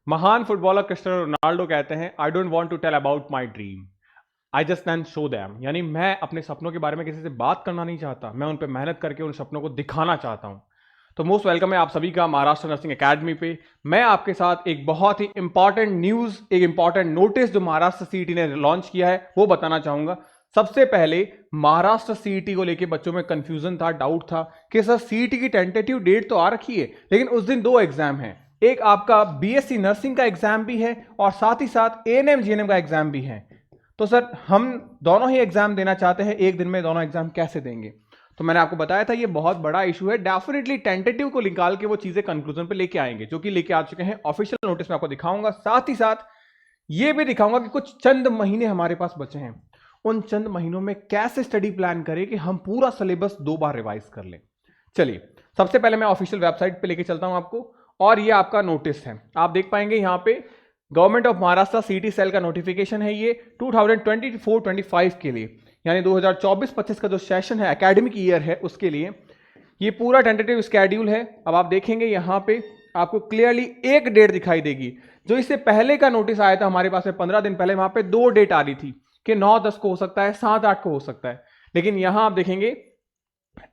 महान footballer Cristiano Ronaldo कहते हैं, I don't want to tell about my dream, I just can show them. यानी मैं अपने सपनों के बारे में किसी से बात करना नहीं चाहता, मैं उन पर मेहनत करके उन सपनों को दिखाना चाहता हूं। तो मोस्ट वेलकम है आप सभी का महाराष्ट्र नर्सिंग एकेडमी पे। मैं आपके साथ एक बहुत ही इंपॉर्टेंट न्यूज, एक इंपॉर्टेंट नोटिस जो महाराष्ट्र सीईटी ने लॉन्च किया है वो बताना चाहूंगा। सबसे पहले महाराष्ट्र सीईटी को लेके बच्चों में कंफ्यूजन था, डाउट था कि सर सीईटी की टेंटेटिव डेट तो आ रखी है, लेकिन उस दिन दो एग्जाम हैं, एक आपका बीएससी नर्सिंग का एग्जाम भी है और साथ ही साथ एएनएम जीएनएम का एग्जाम भी है। तो सर हम दोनों ही एग्जाम देना चाहते हैं, एक दिन में दोनों एग्जाम कैसे देंगे? तो मैंने आपको बताया था ये बहुत बड़ा इशू है। डेफिनेटली टेंटेटिव को निकाल के वो चीजें कंक्लूजन पे लेके आएंगे, जो कि लेके आ चुके हैं। ऑफिशियल नोटिस में आपको दिखाऊंगा, साथ ही साथ ये भी दिखाऊंगा कि कुछ चंद महीने हमारे पास बचे हैं, उन चंद महीनों में कैसे स्टडी प्लान करें कि हम पूरा सिलेबस 2 बार रिवाइज कर लें। चलिए सबसे पहले मैं ऑफिशियल वेबसाइट पे लेके चलता हूं आपको, और ये आपका नोटिस है। आप देख पाएंगे यहाँ पे government of Maharashtra CET cell का नोटिफिकेशन है ये 2024-25 के लिए, यानी 2024-25 का जो सेशन है, एकेडमिक ईयर है, उसके लिए ये पूरा टेंटेटिव स्केड्यूल है। अब आप देखेंगे यहाँ पे आपको क्लियरली एक डेट दिखाई देगी। जो इससे पहले का नोटिस आया था हमारे पास में 15 दिन पहले, वहां पे 2 डेट आ रही थी कि 9-10 को हो सकता है, 7-8 को हो सकता है। लेकिन यहां आप देखेंगे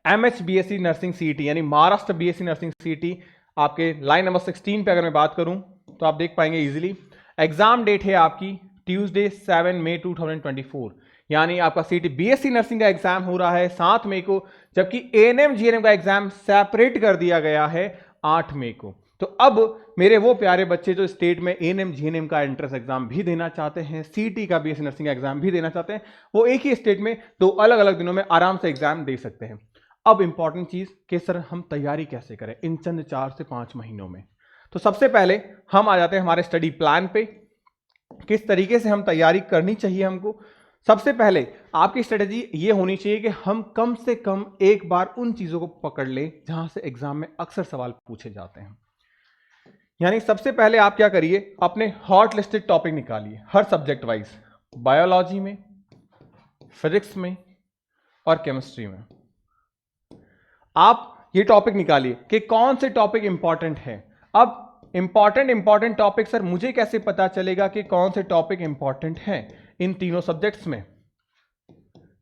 एमएच बीएससी नर्सिंग सीईटी यानी महाराष्ट्र बीएससी नर्सिंग सीईटी आपके लाइन नंबर 16 पे अगर मैं बात करूं तो आप देख पाएंगे इजीली एग्जाम डेट है आपकी ट्यूसडे 7 मई 2024, यानी आपका सीईटी बीएससी नर्सिंग का एग्जाम हो रहा है 7 मई को, जबकि एएनएम जीएनएम का एग्जाम सेपरेट कर दिया गया है 8 मई को। तो अब मेरे वो प्यारे बच्चे जो स्टेट में एएनएम जीएनएम का एंट्रेंस एग्जाम भी देना चाहते हैं, सीईटी का बीएससी नर्सिंग का एग्जाम भी देना चाहते हैं, वो एक ही स्टेट में 2 अलग अलग दिनों में आराम से एग्जाम दे सकते हैं। अब इंपॉर्टेंट चीज कि सर हम तैयारी कैसे करें इन चंद 4 से 5 महीनों में। तो सबसे पहले हम आ जाते हैं हमारे स्टडी प्लान पे, किस तरीके से हम तैयारी करनी चाहिए हमको। सबसे पहले आपकी स्ट्रेटेजी ये होनी चाहिए कि हम कम से कम एक बार उन चीजों को पकड़ लें जहां से एग्जाम में अक्सर सवाल पूछे जाते हैं। यानी सबसे पहले आप क्या करिए, अपने हॉट लिस्टेड टॉपिक निकालिए हर सब्जेक्ट वाइज, बायोलॉजी में, फिजिक्स में और केमिस्ट्री में। आप ये टॉपिक निकालिए कि कौन से टॉपिक इंपॉर्टेंट है। अब इंपॉर्टेंट टॉपिक सर मुझे कैसे पता चलेगा कि कौन से टॉपिक इंपॉर्टेंट हैं इन तीनों सब्जेक्ट्स में,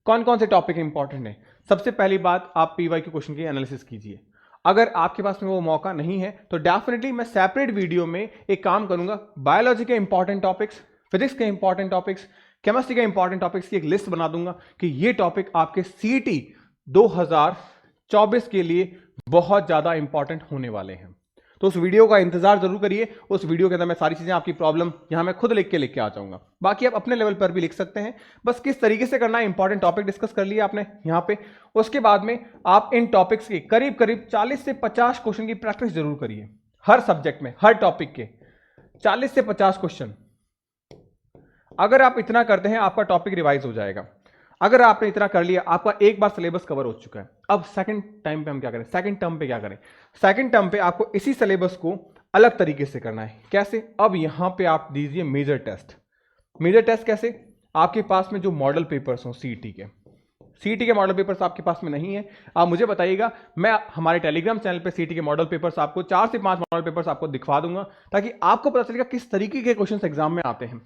कौन कौन से टॉपिक इंपॉर्टेंट है? सबसे पहली बात, आप पीवाईक्यू क्वेश्चन की एनालिसिस कीजिए। अगर आपके पास में वो मौका नहीं है तो डेफिनेटली मैं सेपरेट वीडियो में एक काम करूंगा, बायोलॉजी के इंपॉर्टेंट टॉपिक्स, फिजिक्स के इंपॉर्टेंट टॉपिक्स, केमिस्ट्री के इंपॉर्टेंट टॉपिक्स की एक लिस्ट बना दूंगा कि ये टॉपिक आपके सीईटी 2024 के लिए बहुत ज्यादा इंपॉर्टेंट होने वाले हैं। तो उस वीडियो का इंतजार जरूर करिए, उस वीडियो के अंदर मैं सारी चीजें, आपकी प्रॉब्लम यहां मैं खुद लिख के लेके आ जाऊंगा। बाकी आप अपने लेवल पर भी लिख सकते हैं, बस किस तरीके से करना है, इंपॉर्टेंट टॉपिक डिस्कस कर लिया आपने यहां पे। उसके बाद में आप इन टॉपिक्स के करीब करीब 40 से 50 क्वेश्चन की प्रैक्टिस जरूर करिए हर सब्जेक्ट में, हर टॉपिक के 40 से 50 क्वेश्चन। अगर आप इतना करते हैं आपका टॉपिक रिवाइज हो जाएगा। अगर आपने इतना कर लिया, आपका एक बार सिलेबस कवर हो चुका है। अब सेकंड टाइम पे हम क्या करें, सेकंड टर्म पे क्या करें? सेकंड टर्म पे आपको इसी सिलेबस को अलग तरीके से करना है। कैसे? अब यहां पे आप दीजिए मेजर टेस्ट। मेजर टेस्ट कैसे? आपके पास में जो मॉडल पेपर्स हो सीईटी के मॉडल पेपर्स आपके पास में नहीं है, आप मुझे बताइएगा, मैं हमारे टेलीग्राम चैनल पे सीईटी के मॉडल पेपर्स आपको 4 से 5 मॉडल पेपर्स आपको दिखवा दूंगा, ताकि आपको पता चलेगा किस तरीके के क्वेश्चन एग्जाम में आते हैं।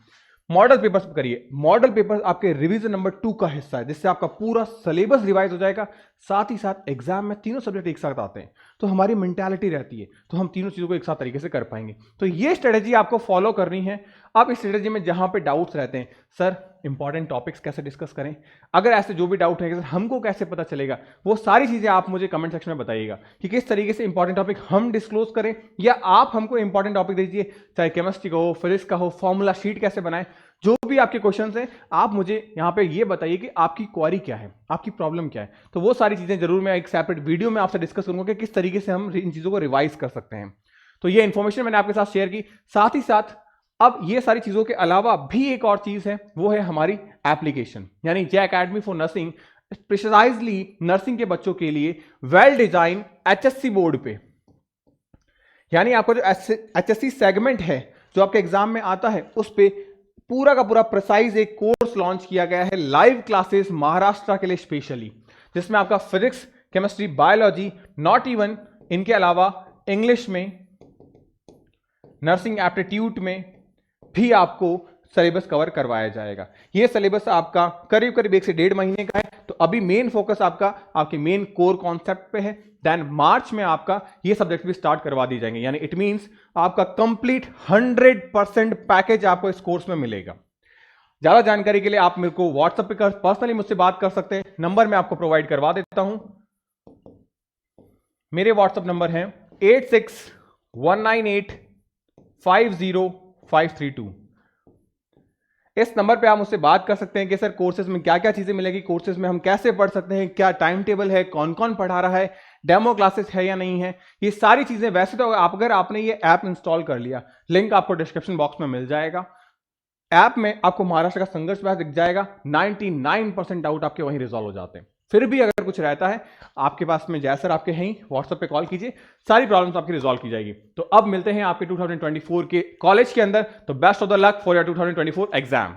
मॉडल पेपर्स करिए। मॉडल पेपर आपके रिवीजन नंबर 2 का हिस्सा है, जिससे आपका पूरा सिलेबस रिवाइज हो जाएगा। साथ ही साथ एग्जाम में तीनों सब्जेक्ट एक साथ आते हैं, तो हमारी मेंटालिटी रहती है, तो हम तीनों चीजों को एक साथ तरीके से कर पाएंगे। तो ये स्ट्रेटेजी आपको फॉलो करनी है। आप इस स्ट्रेटेजी में जहां पे डाउट्स रहते हैं, सर इंपॉर्टेंट टॉपिक्स कैसे डिस्कस करें, अगर ऐसे जो भी डाउट है सर हमको कैसे पता चलेगा, वो सारी चीजें आप मुझे कमेंट सेक्शन में बताइएगा कि किस तरीके से इंपॉर्टेंट टॉपिक हम डिस्क्लोज करें, या आप हमको इंपॉर्टेंट टॉपिक दीजिए, चाहे केमिस्ट्री का हो, फिजिक्स का हो, फॉर्मूला शीट कैसे बनाएं, जो भी आपके क्वेश्चंस हैं आप मुझे यहां पे ये बताइए कि आपकी क्वेरी क्या है, आपकी प्रॉब्लम क्या है। तो वो सारी चीजें जरूर मैं एक सेपरेट वीडियो में आपसे डिस्कस करूंगा कि किस तरीके से हम इन चीजों को रिवाइज कर सकते हैं। तो ये इंफॉर्मेशन मैंने आपके साथ शेयर की। साथ ही साथ अब ये सारी चीजों के अलावा भी एक और चीज है, वो है हमारी एप्लीकेशन, यानी जे एकेडमी फॉर नर्सिंग, स्पेशलाइजली नर्सिंग के बच्चों के लिए वेल डिजाइन एचएससी बोर्ड पे, यानी आपका जो एचएससी सेगमेंट है जो आपके एग्जाम में आता है, उस पे पूरा का पूरा प्रिसाइज एक कोर्स लॉन्च किया गया है, लाइव क्लासेस महाराष्ट्र के लिए स्पेशली, जिसमें आपका physics, chemistry, biology, not even इनके अलावा इंग्लिश में नर्सिंग एप्टीट्यूड में भी आपको सिलेबस कवर करवाया जाएगा। ये सिलेबस आपका करीब करीब 1 से 1.5 महीने का है। तो अभी मेन फोकस आपका आपके मेन कोर कॉन्सेप्ट पे है। देन मार्च में आपका ये सब्जेक्ट भी स्टार्ट करवा दी जाएंगे, यानी इट मींस आपका कंप्लीट 100% पैकेज आपको इस कोर्स में मिलेगा। ज्यादा जानकारी के लिए आप मेरे को व्हाट्सएप पे पर्सनली मुझसे बात कर सकते हैं। नंबर मैं आपको प्रोवाइड करवा देता हूं। मेरे व्हाट्सएप नंबर है 8619850532। इस नंबर पे आप मुझसे बात कर सकते हैं कि सर कोर्सेज में क्या क्या चीजें मिलेगी, कोर्सेज में हम कैसे पढ़ सकते हैं, क्या टाइम टेबल है, कौन कौन पढ़ा रहा है, डेमो क्लासेस है या नहीं है, ये सारी चीजें। वैसे तो आप अगर आपने ये ऐप इंस्टॉल कर लिया, लिंक आपको डिस्क्रिप्शन बॉक्स में मिल जाएगा। ऐप में आपको महाराष्ट्र का संघर्ष बैच दिख जाएगा। 99% डाउट आपके वहीं रिजॉल्व हो जाते हैं। फिर भी अगर कुछ रहता है आपके पास में, जय सर आपके हैं, व्हाट्सएप पे कॉल कीजिए, सारी प्रॉब्लम्स आपकी रिजॉल्व की जाएगी। तो अब मिलते हैं आपके 2024 के कॉलेज के अंदर। तो best of the luck for your 2024 exam.